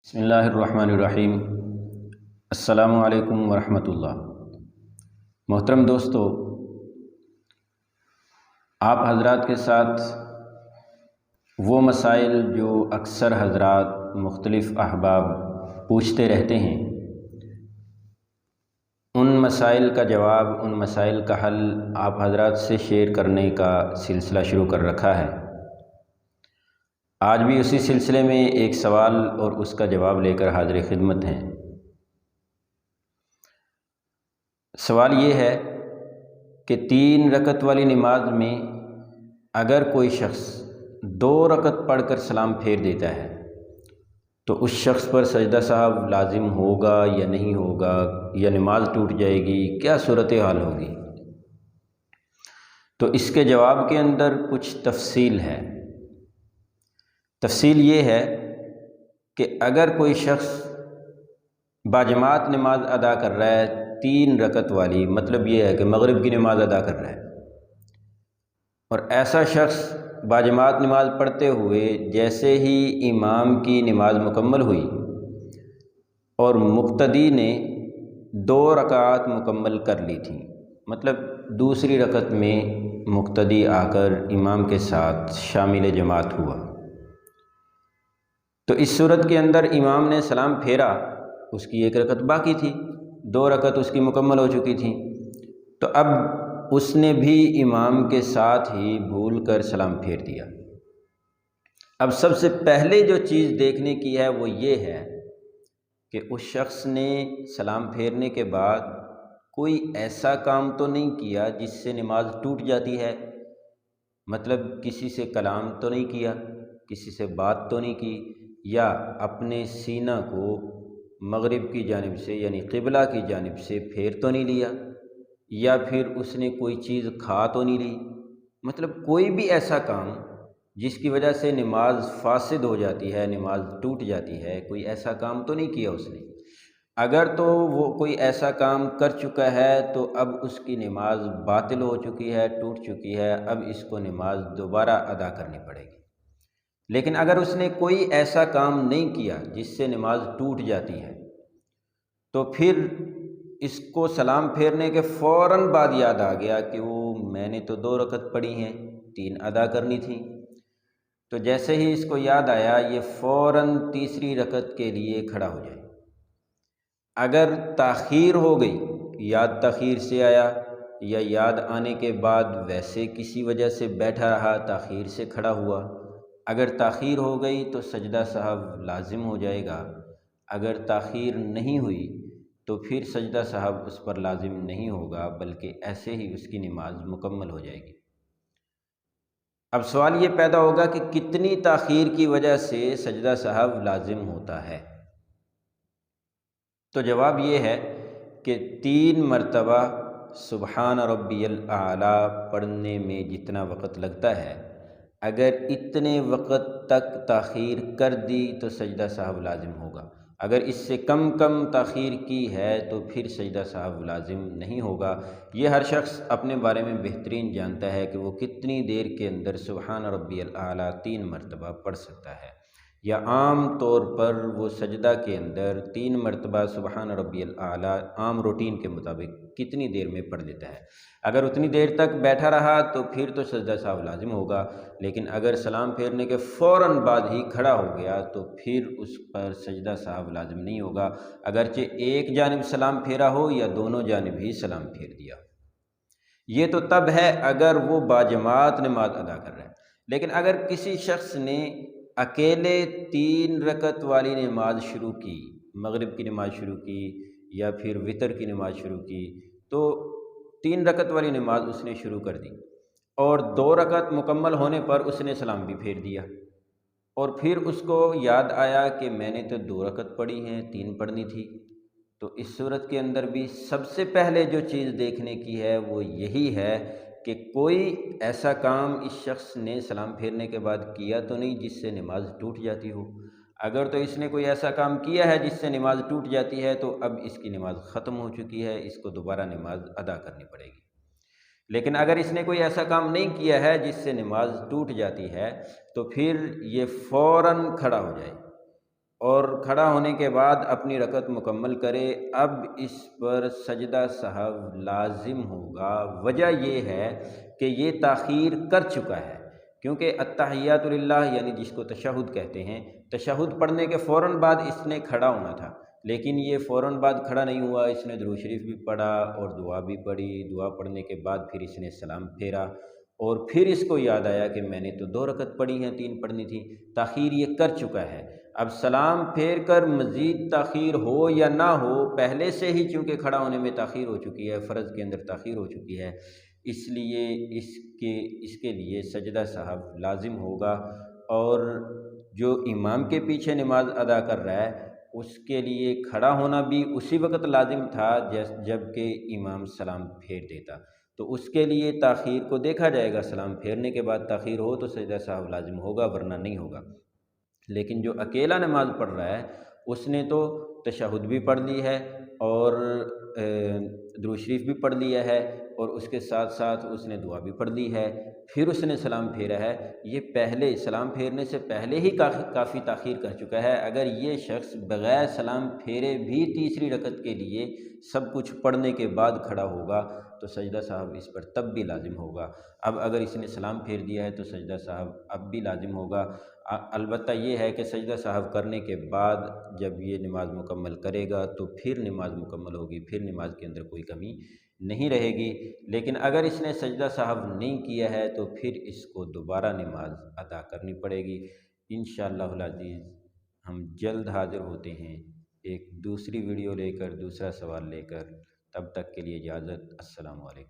بسم اللہ الرحمن الرحیم۔ السلام علیکم ورحمۃ اللہ۔ محترم دوستو، آپ حضرات کے ساتھ وہ مسائل جو اکثر حضرات مختلف احباب پوچھتے رہتے ہیں، ان مسائل کا جواب، ان مسائل کا حل آپ حضرات سے شیئر کرنے کا سلسلہ شروع کر رکھا ہے۔ آج بھی اسی سلسلے میں ایک سوال اور اس کا جواب لے کر حاضر خدمت ہیں۔ سوال یہ ہے کہ 3 رکعت والی نماز میں اگر کوئی شخص 2 رکعت پڑھ کر سلام پھیر دیتا ہے تو اس شخص پر سجدہ صاحب لازم ہوگا یا نہیں ہوگا، یا نماز ٹوٹ جائے گی، کیا صورتحال ہوگی؟ تو اس کے جواب کے اندر کچھ تفصیل ہے۔ تفصیل یہ ہے کہ اگر کوئی شخص باجماعت نماز ادا کر رہا ہے 3 رکعت والی، مطلب یہ ہے کہ مغرب کی نماز ادا کر رہا ہے، اور ایسا شخص باجماعت نماز پڑھتے ہوئے جیسے ہی امام کی نماز مکمل ہوئی اور مقتدی نے 2 رکعات مکمل کر لی تھیں، مطلب دوسری رکعت میں مقتدی آ کر امام کے ساتھ شامل جماعت ہوا، تو اس صورت کے اندر امام نے سلام پھیرا، اس کی 1 رکعت باقی تھی، 2 رکعت اس کی مکمل ہو چکی تھیں، تو اب اس نے بھی امام کے ساتھ ہی بھول کر سلام پھیر دیا۔ اب سب سے پہلے جو چیز دیکھنے کی ہے وہ یہ ہے کہ اس شخص نے سلام پھیرنے کے بعد کوئی ایسا کام تو نہیں کیا جس سے نماز ٹوٹ جاتی ہے، مطلب کسی سے کلام تو نہیں کیا، کسی سے بات تو نہیں کی، یا اپنے سینہ کو مغرب کی جانب سے یعنی قبلہ کی جانب سے پھیر تو نہیں لیا، یا پھر اس نے کوئی چیز کھا تو نہیں لی، مطلب کوئی بھی ایسا کام جس کی وجہ سے نماز فاسد ہو جاتی ہے، نماز ٹوٹ جاتی ہے، کوئی ایسا کام تو نہیں کیا اس نے۔ اگر تو وہ کوئی ایسا کام کر چکا ہے تو اب اس کی نماز باطل ہو چکی ہے، ٹوٹ چکی ہے، اب اس کو نماز دوبارہ ادا کرنی پڑے گی۔ لیکن اگر اس نے کوئی ایسا کام نہیں کیا جس سے نماز ٹوٹ جاتی ہے، تو پھر اس کو سلام پھیرنے کے فوراً بعد یاد آ گیا کہ میں نے تو 2 رکعت پڑھی ہیں، 3 ادا کرنی تھیں، تو جیسے ہی اس کو یاد آیا یہ فوراً تیسری رکعت کے لیے کھڑا ہو جائے۔ اگر تاخیر ہو گئی، یاد تاخیر سے آیا، یا یاد آنے کے بعد ویسے کسی وجہ سے بیٹھا رہا، تاخیر سے کھڑا ہوا، اگر تاخیر ہو گئی تو سجدہ صاحب لازم ہو جائے گا، اگر تاخیر نہیں ہوئی تو پھر سجدہ صاحب اس پر لازم نہیں ہوگا، بلکہ ایسے ہی اس کی نماز مکمل ہو جائے گی۔ اب سوال یہ پیدا ہوگا کہ کتنی تاخیر کی وجہ سے سجدہ صاحب لازم ہوتا ہے؟ تو جواب یہ ہے کہ 3 مرتبہ سبحان ربی الاعلیٰ پڑھنے میں جتنا وقت لگتا ہے، اگر اتنے وقت تک تاخیر کر دی تو سجدہ صاحب لازم ہوگا، اگر اس سے کم تاخیر کی ہے تو پھر سجدہ صاحب لازم نہیں ہوگا۔ یہ ہر شخص اپنے بارے میں بہترین جانتا ہے کہ وہ کتنی دیر کے اندر سبحان ربی الاعلیٰ 3 مرتبہ پڑھ سکتا ہے، یا عام طور پر وہ سجدہ کے اندر 3 مرتبہ سبحان ربی الاعلیٰ عام روٹین کے مطابق کتنی دیر میں پڑھ لیتا ہے۔ اگر اتنی دیر تک بیٹھا رہا تو پھر تو سجدہ صاحب لازم ہوگا، لیکن اگر سلام پھیرنے کے فوراً بعد ہی کھڑا ہو گیا تو پھر اس پر سجدہ صاحب لازم نہیں ہوگا، اگرچہ ایک جانب سلام پھیرا ہو یا دونوں جانب ہی سلام پھیر دیا۔ یہ تو تب ہے اگر وہ باجماعت نماز ادا کر رہا ہے، لیکن اگر کسی شخص نے اکیلے 3 رکعت والی نماز شروع کی، مغرب کی نماز شروع کی یا پھر وتر کی نماز شروع کی، تو 3 رکعت والی نماز اس نے شروع کر دی اور 2 رکعت مکمل ہونے پر اس نے سلام بھی پھیر دیا، اور پھر اس کو یاد آیا کہ میں نے تو 2 رکعت پڑھی ہیں، 3 پڑھنی تھی، تو اس صورت کے اندر بھی سب سے پہلے جو چیز دیکھنے کی ہے وہ یہی ہے کہ کوئی ایسا کام اس شخص نے سلام پھیرنے کے بعد کیا تو نہیں جس سے نماز ٹوٹ جاتی ہو۔ اگر تو اس نے کوئی ایسا کام کیا ہے جس سے نماز ٹوٹ جاتی ہے تو اب اس کی نماز ختم ہو چکی ہے، اس کو دوبارہ نماز ادا کرنی پڑے گی۔ لیکن اگر اس نے کوئی ایسا کام نہیں کیا ہے جس سے نماز ٹوٹ جاتی ہے تو پھر یہ فوراً کھڑا ہو جائے، اور کھڑا ہونے کے بعد اپنی رکعت مکمل کرے، اب اس پر سجدہ سہو لازم ہوگا۔ وجہ یہ ہے کہ یہ تاخیر کر چکا ہے، کیونکہ التحیات للہ یعنی جس کو تشہد کہتے ہیں، تشہد پڑھنے کے فوراً بعد اس نے کھڑا ہونا تھا، لیکن یہ فوراً بعد کھڑا نہیں ہوا، اس نے درود شریف بھی پڑھا اور دعا بھی پڑھی۔ دعا پڑھنے کے بعد پھر اس نے سلام پھیرا، اور پھر اس کو یاد آیا کہ میں نے تو 2 رکعت پڑھی ہیں، 3 پڑھنی تھی، تاخیر یہ کر چکا ہے۔ اب سلام پھیر کر مزید تاخیر ہو یا نہ ہو، پہلے سے ہی چونکہ کھڑا ہونے میں تاخیر ہو چکی ہے، فرض کے اندر تاخیر ہو چکی ہے، اس لیے اس کے لیے سجدہ سہو لازم ہوگا، اور جو امام کے پیچھے نماز ادا کر رہا ہے اس کے لیے کھڑا ہونا بھی اسی وقت لازم تھا جب کہ امام سلام پھیر دیتا، تو اس کے لیے تاخیر کو دیکھا جائے گا، سلام پھیرنے کے بعد تاخیر ہو تو سجدہ سہو لازم ہوگا، ورنہ نہیں ہوگا۔ لیکن جو اکیلا نماز پڑھ رہا ہے اس نے تو تشہد بھی پڑھ لی ہے اور درود شریف بھی پڑھ لیا ہے، اور اس کے ساتھ ساتھ اس نے دعا بھی پڑھ لی ہے، پھر اس نے سلام پھیرا ہے۔ یہ پہلے سلام پھیرنے سے پہلے ہی کافی تاخیر کر چکا ہے۔ اگر یہ شخص بغیر سلام پھیرے بھی تیسری رکعت کے لیے سب کچھ پڑھنے کے بعد کھڑا ہوگا تو سجدہ صاحب اس پر تب بھی لازم ہوگا۔ اب اگر اس نے سلام پھیر دیا ہے تو سجدہ صاحب اب بھی لازم ہوگا۔ البتہ یہ ہے کہ سجدہ صاحب کرنے کے بعد جب یہ نماز مکمل کرے گا تو پھر نماز مکمل ہوگی، پھر نماز کے اندر کوئی کمی نہیں رہے گی۔ لیکن اگر اس نے سجدہ صاحب نہیں کیا ہے تو پھر اس کو دوبارہ نماز ادا کرنی پڑے گی۔ انشاءاللہ العزیز ہم جلد حاضر ہوتے ہیں ایک دوسری ویڈیو لے کر، دوسرا سوال لے کر۔ تب تک کے لیے اجازت، السلام علیکم۔